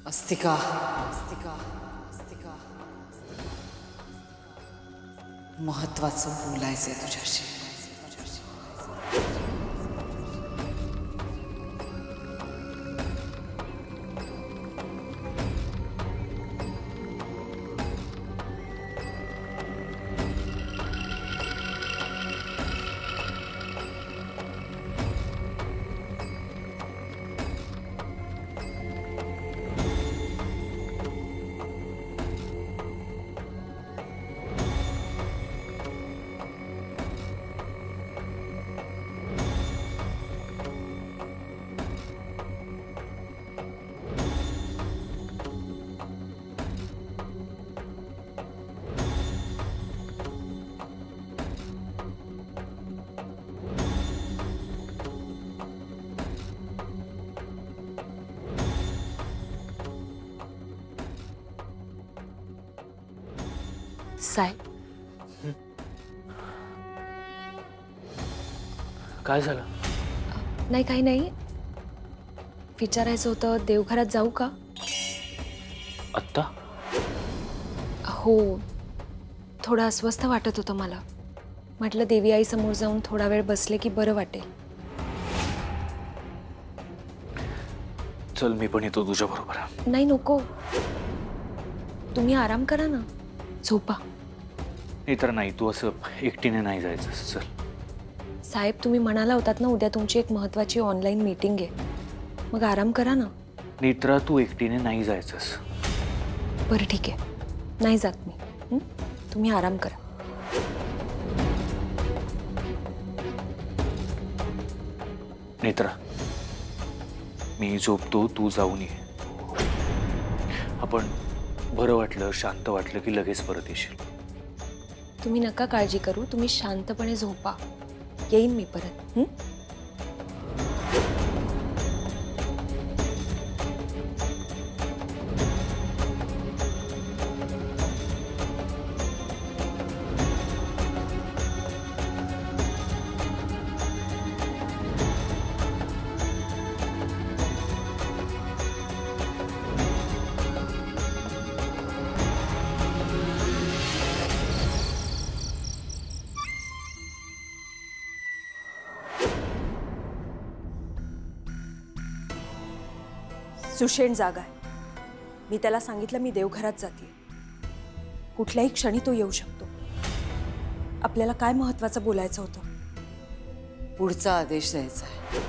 अस्तिका अस्तिका अस्तिका महत्वाचं बोलायचंय तुझ्याशी. साहेब काय झालं? नाही काही नाही विचारायचं होतं देवघरात जाऊ का? आत्ता? हो थोडं अस्वस्थ वाटत होतं मला. म्हटलं देवी आई समोर जाऊन थोडा वेळ बसले की बरं वाटेल. चल मी पण येतो तुझ्या बरोबर. नाही नको तुम्ही आराम करा ना झोपा. नाही तर नाही तू असं एकटीने नाही जायचं. चल साहेब तुम्ही म्हणाला होतात ना उद्या तुमची एक महत्त्वाची ऑनलाईन मीटिंग आहे मग आराम करा ना. नेत्रा तू एकटीने नाही जायचंस. बरं ठीक आहे नाही जात मी. तुम्ही आराम करा. नेत्रा मी झोपतो तू जाऊन ये. आपण बरं वाटलं शांत वाटलं की लगेच परत येशील. तुम्ही नका काळजी करू तुम्ही शांतपणे झोपा. येईन मी परत. सुषेण जागा आहे. मी त्याला सांगितलं मी देवघरात जाते. कुठल्याही क्षणी तो येऊ शकतो. आपल्याला काय महत्त्वाचं बोलायचं होतं? पुढचा आदेश द्यायचा आहे.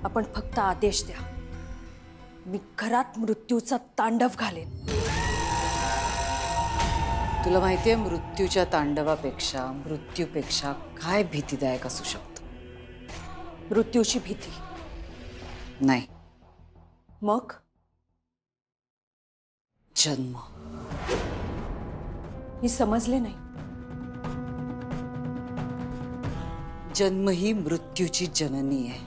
आपण फक्त आदेश द्या. मी घरात मृत्यूचा तांडव घालेन. तुला माहितीये मृत्यूच्या तांडवापेक्षा मृत्यूपेक्षा काय भीतीदायक असू शकतं? मृत्यूची भीती नाही मग जन्म. मी समजले नाही. जन्म ही मृत्यूची जननी आहे.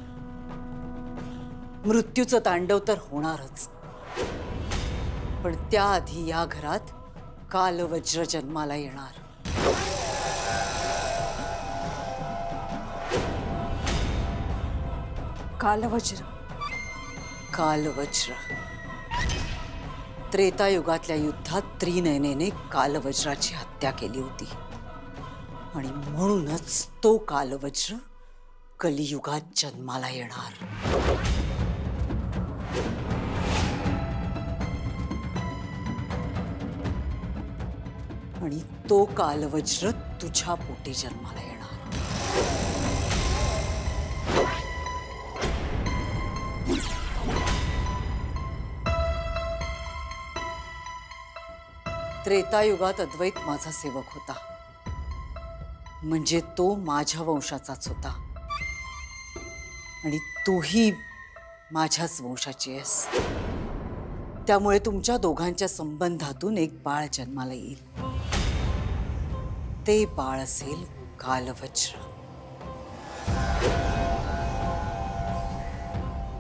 मृत्यूचं तांडव तर होणारच पण त्याआधी या घरात कालवज्र जन्माला येणार. कालवज्र. कालवज्र त्रेतायुगातल्या युद्धात त्रिनयनेने कालवज्राची हत्या केली होती आणि म्हणूनच तो कालवज्र कलियुगात जन्माला येणार. आणि तो कालवज्र तुझ्या पोटी जन्माला येणार. त्रेतायुगात अद्वैत माझा सेवक होता म्हणजे तो माझ्या वंशाचाच होता आणि तूही माझ्याच वंशाची आहेस. त्यामुळे तुमच्या दोघांच्या संबंधातून एक बाळ जन्माला येईल. ते बाळ असेल कालवज्र.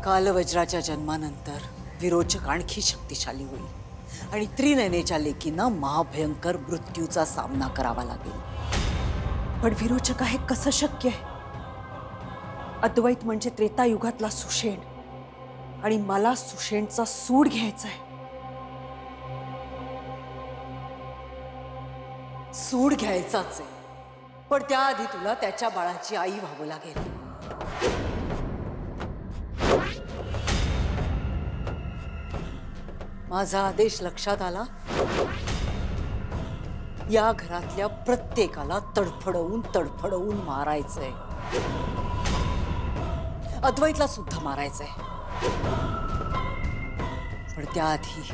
कालवज्राच्या जन्मानंतर विरोचक आणखी शक्तिशाली होईल आणि त्रिनयनेच्या लेकींना महाभयंकर मृत्यूचा सामना करावा लागेल. पण विरोचक आहे कसं शक्य आहे? अद्वैत म्हणजे त्रेतायुगातला सुषेण. आणि मला सुषेणचा सूड घ्यायचा आहे. सूड घ्यायचाच आहे, पण त्याआधी तुला त्याच्या बाळाची आई व्हावं लागेल. माझा आदेश लक्षात आला? या घरातल्या प्रत्येकाला तडफडवून तडफडवून मारायचंय. अद्वैतला सुद्धा मारायचंय. पण त्याआधी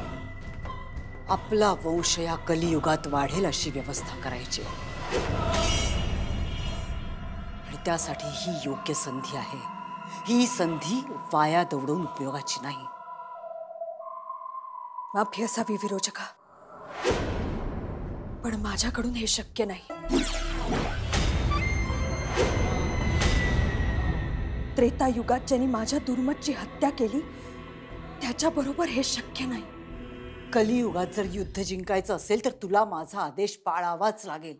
आपला वंश या कलियुगात वाढेल अशी व्यवस्था करायची. आणि त्यासाठी ही योग्य संधी आहे. ही संधी वाया दवडून उपयोगाची नाही. माफी असावी विरोचका, पण माझ्याकडून हे शक्य नाही. त्रेतायुगात ज्यांनी माझ्या दुर्मतची हत्या केली त्याच्याबरोबर हे शक्य नाही. कलियुगात जर युद्ध जिंकायचं असेल तर तुला माझा आदेश पाळावाच लागेल.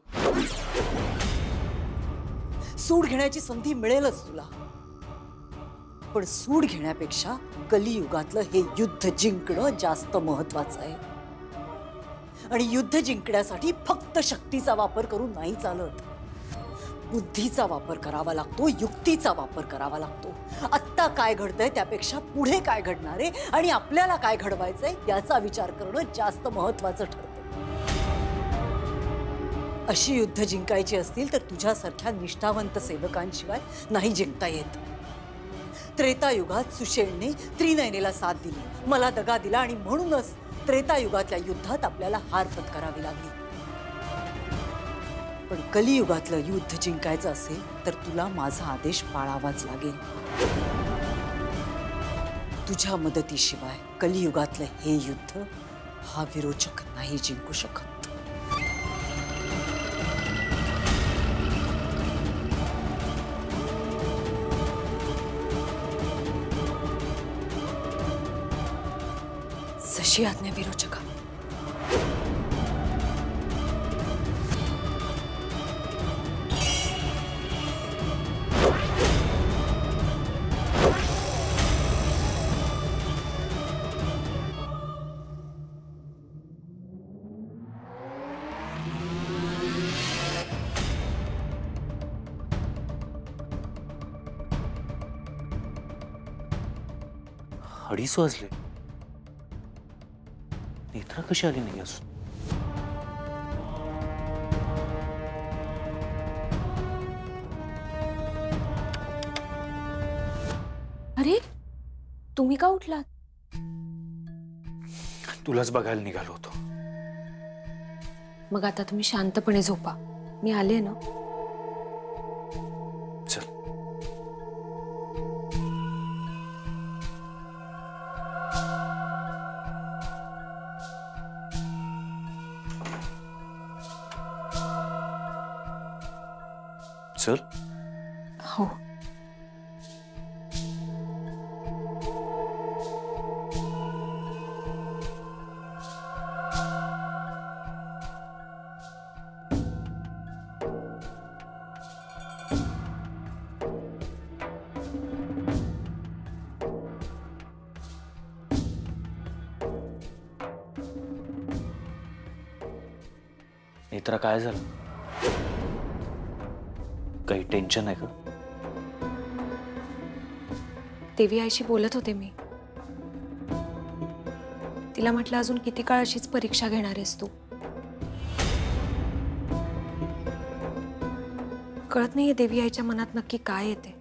सूड घेण्याची संधी मिळेलच तुला, पण सूड घेण्यापेक्षा कलियुगातलं हे युद्ध जिंकणं जास्त महत्वाचं आहे. आणि युद्ध जिंकण्यासाठी फक्त शक्तीचा वापर करून नाही चालत. बुद्धीचा वापर करावा लागतो, युक्तीचा वापर करावा लागतो. आत्ता काय घडतंय त्यापेक्षा पुढे काय घडणार आहे आणि आपल्याला काय घडवायचंय याचा विचार करणं जास्त महत्वाचं ठरतं. अशी युद्ध जिंकायची असतील तर तुझ्यासारख्या निष्ठावंत सेवकांशिवाय नाही जिंकता येत. त्रेतायुगात सुषेणने त्रिनयनेला साथ दिली, मला दगा दिला आणि म्हणूनच त्रेतायुगातल्या युद्धात आपल्याला हार पत्करावी लागली. पण कलियुगातलं युद्ध जिंकायचं असेल तर तुला माझा आदेश पाळावाच लागेल. तुझ्या मदतीशिवाय कलियुगातलं हे युद्ध हा विरोचक नाही जिंकू शकत. जशी आज्ञा विरोचका. अडीच वाजले. नेत्रा कशी आली नाही अजून? अरे तुम्ही का उठलात? तुलाच बघायला निघालो होतो. मग आता तुम्ही शांतपणे झोपा, मी आले ना. चल. चल. हो. नेत्रा काय झालं? काही टेन्शन आहे का? देवी आईशी बोलत होते मी. तिला म्हटलं अजून किती काळ अशीच परीक्षा घेणार आहेस तू? कळत नाहीये देवी आईच्या मनात नक्की काय येते.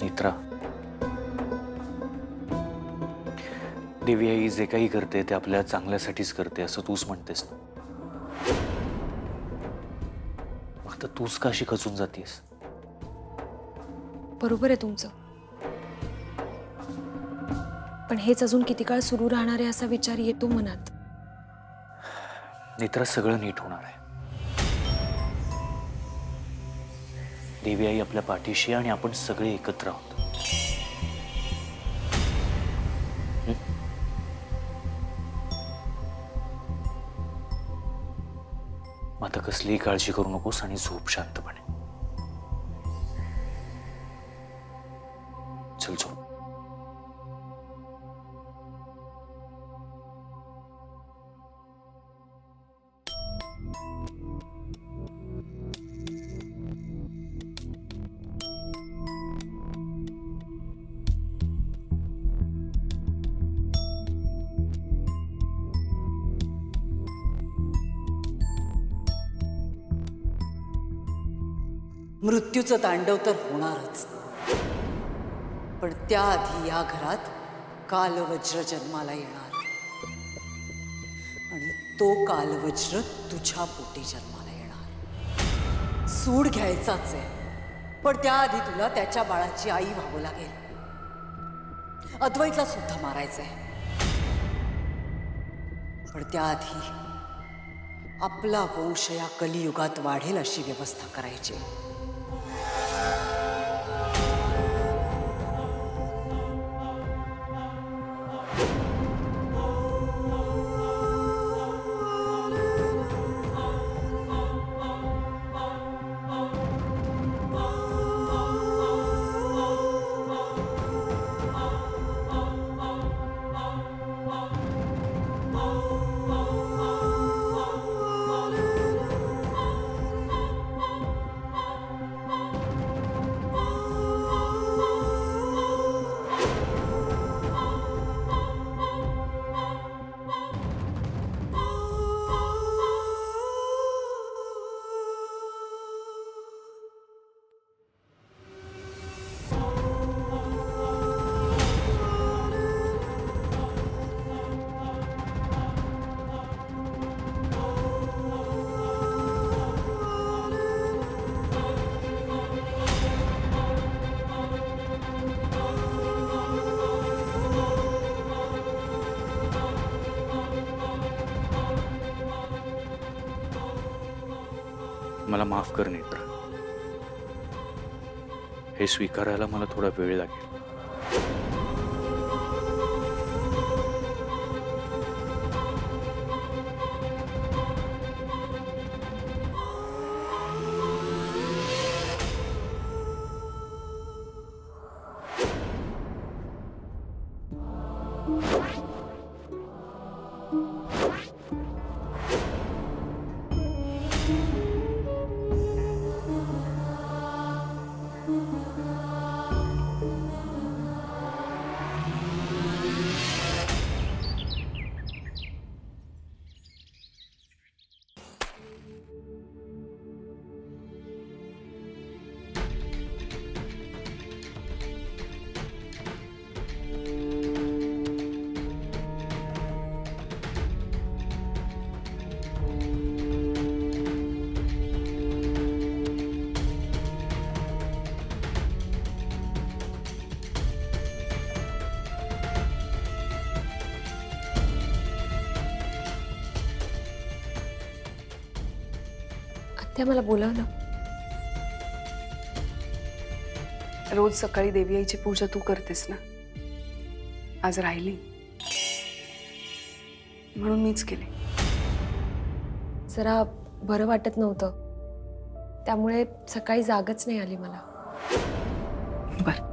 नेत्रा, देवी आई जे काही करते ते आपल्या चांगल्यासाठीच करते असं तूच म्हणतेस ना. आता तूच का अशी खचून जातेस? बरोबर आहे तुमचं, पण हेच अजून किती काळ सुरू राहणार आहे असा विचार येतो मनात. नेत्रा, सगळं नीट होणार आहे. देवी आई आपल्या पाठीशी आणि आपण सगळे एकत्र आहोत. आता कसलीही काळजी करू नकोस आणि झोप शांतपणे. मृत्यूचं तांडव तर होणारच, पण त्याआधी या घरात कालवज्र जन्माला येणार आणि तो कालवज्र तुझ्या पोटी जन्माला येणार. सूड घ्यायचाच आहे, पण त्याआधी तुला त्याच्या बाळाची आई व्हावं लागेल. अद्वैतला सुद्धा मारायचंय, पण त्याआधी आपला वंश या कलियुगात वाढेल अशी व्यवस्था करायची. मला माफ कर नेत्र. हे स्वीकारायला मला थोडा वेळ लागेल. त्या मला बोलाव ना. रोज सकाळी देवी आईची पूजा तू करतेस ना, आज राहिली म्हणून मीच केली. जरा बरं वाटत नव्हतं, त्यामुळे सकाळी जागच नाही आली मला. बर,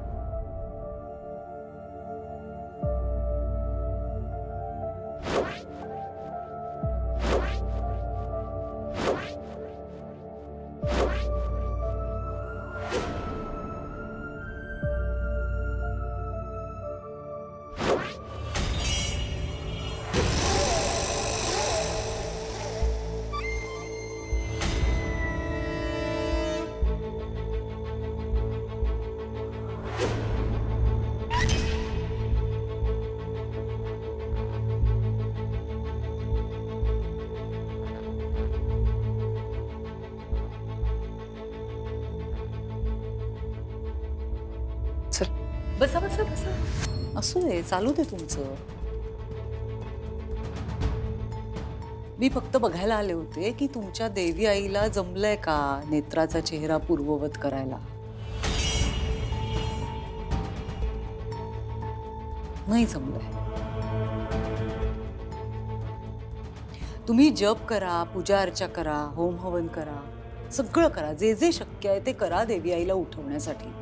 बसा बसा बसा. असू दे, चालू दे तुमचं. मी फक्त बघायला आले होते की तुमच्या देवी आईला जमलंय का नेत्राचा चेहरा पूर्ववत करायला. नाही जमलंय. तुम्ही जप करा, पूजा अर्चा करा, होम हवन करा, सगळं करा, जे जे शक्य आहे ते करा देवी आईला उठवण्यासाठी.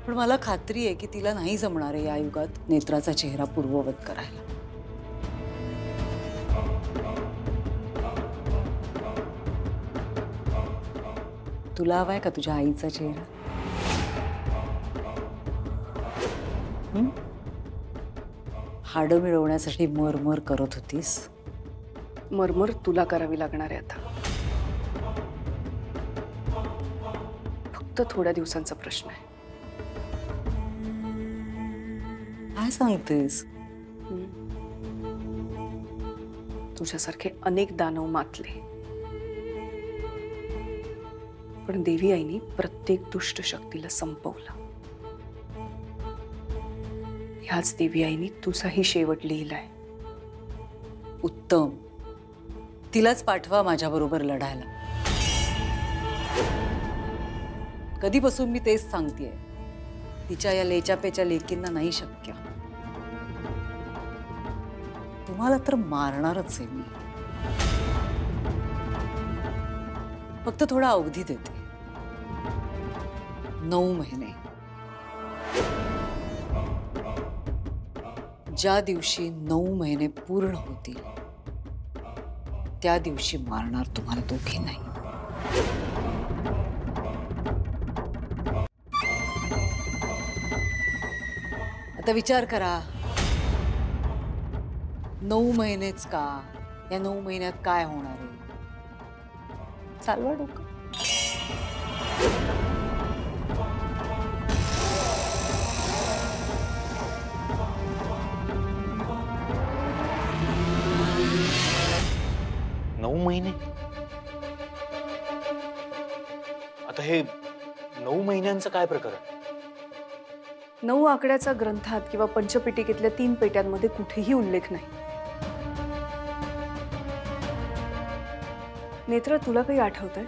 पण मला खात्री आहे की तिला नाही जमणार आहे या युगात नेत्राचा चेहरा पूर्ववत करायला. तुला हवाय का तुझ्या आईचा चेहरा? हाडं मिळवण्यासाठी मरमर करत होतीस. मरमर तुला करावी लागणार आहे आता. फक्त थोड्या दिवसांचा प्रश्न आहे. काय सांगतेस? तुझ्यासारखे अनेक दानव मातले, पण देवी आईने प्रत्येक दुष्ट शक्तीला संपवलं. ह्याच देवी आईने तुझाही शेवट लिहिलाय. उत्तम. तिलाच पाठवा माझ्याबरोबर लढायला. कधीपासून मी तेच सांगतेय. तिच्या या लेचापेच्या लेकींना नाही शक्य. तुम्हाला तर मारणारच आहे मी. फक्त थोडा अवधी देते. 9 महिने. ज्या दिवशी 9 महिने पूर्ण होतील त्या दिवशी मारणार तुम्हाला दोघे नाही. आता विचार करा. 9 महिनेच का? या 9 महिन्यात काय होणार आहे? चालवा डोकं. नऊ महिने? आता हे 9 महिन्यांचं काय प्रकरण? 9 आकड्याचा ग्रंथात किंवा पंचपिटिकेतल्या 3 पेट्यांमध्ये कुठेही उल्लेख नाही. नेत्र, तुला काही आठवतंय?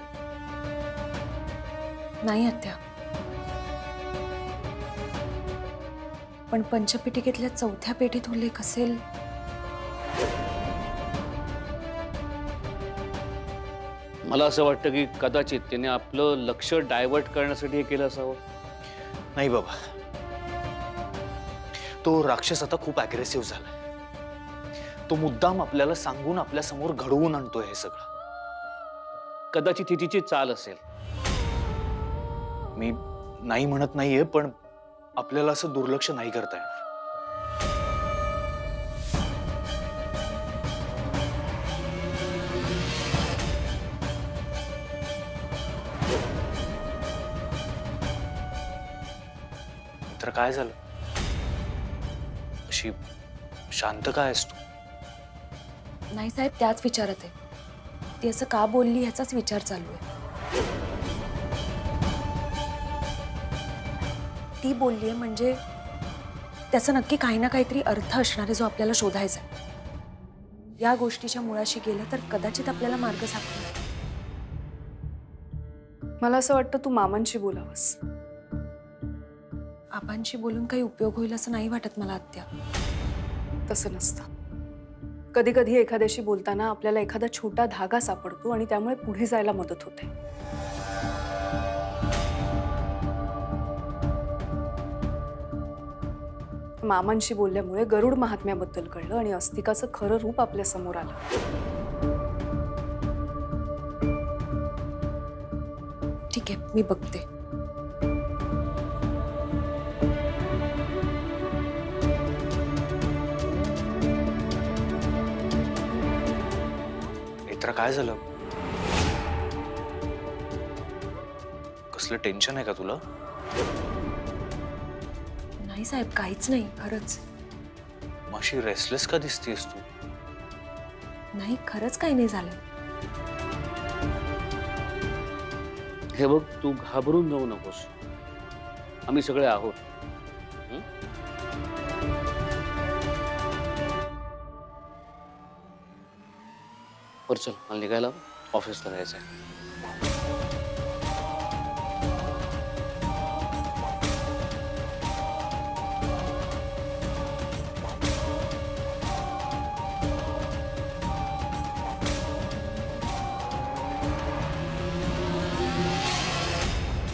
नाही आत्या. पण पंचपिटिकेतल्या 4थ्या पेटीत उल्लेख असेल. मला असं वाटतं की कदाचित त्याने आपलं लक्ष डायव्हर्ट करण्यासाठी हे केलं असावं. नाही बाबा, तो राक्षस आता खूप अग्रेसिव्ह झालाय. तो मुद्दाम आपल्याला सांगून आपल्या समोर घडवून आणतोय हे सगळं. कदाचित ही तिची चाल असेल. मी नाही म्हणत नाहीये, पण आपल्याला असं दुर्लक्ष नाही करता येणार. तर काय झालं? अशी शांत काय आहेस तू? नाही साहेब, त्याच विचारात आहे. ती असं का बोलली ह्याचाच विचार चालू आहे. ती बोलली आहे म्हणजे त्याचा नक्की काही ना काहीतरी अर्थ असणार आहे जो आपल्याला शोधायचा आहे. या गोष्टीच्या मुळाशी गेलं तर कदाचित आपल्याला मार्ग सापडेल. मला असं वाटतं तू मामांशी बोलावंस. आबांशी बोलून काही उपयोग होईल असं नाही वाटत मला आत्या. तसं नसतं. कधी कधी एखाद्याशी बोलताना आपल्याला एखादा छोटा धागा सापडतो आणि त्यामुळे पुढे जायला मदत होते. मामांशी बोलल्यामुळे गरुड महात्म्याबद्दल कळलं आणि अस्तिकाचं खरं रूप आपल्या समोर आलं. ठीक आहे, मी बघते. नेत्रा, काय झालं? कसलं टेन्शन आहे का तुला? नाही साहेब, काहीच नाही. खरंच मग अशी रेस्टलेस का दिसतेस तू? नाही, खरंच काही नाही झालं. हे बघ, तू घाबरून जाऊ नकोस. आम्ही सगळे आहोत. चल, मला निघायला ऑफिसला जायचंय.